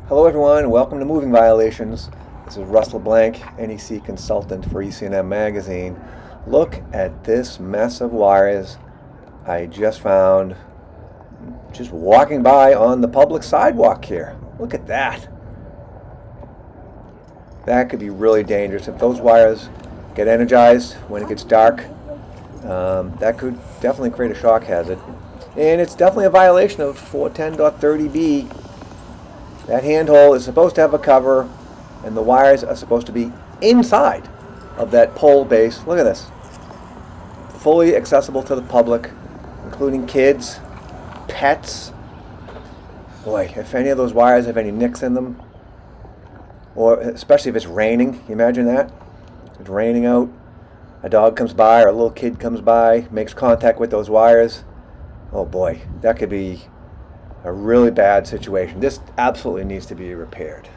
Hello everyone, welcome to Moving Violations. This is Russ LeBlanc, NEC consultant for ECNM Magazine. Look at this mess of wires I just found just walking by on the public sidewalk here. Look at that. That could be really dangerous. If those wires get energized when it gets dark, that could definitely create a shock hazard. And it's definitely a violation of 410.30b. That handhole is supposed to have a cover, and the wires are supposed to be inside of that pole base. Look at this. Fully accessible to the public, including kids, pets. Boy, if any of those wires have any nicks in them, or especially if it's raining, you imagine that? It's raining out, a dog comes by or a little kid comes by, makes contact with those wires. Oh boy, that could be a really bad situation. This absolutely needs to be repaired.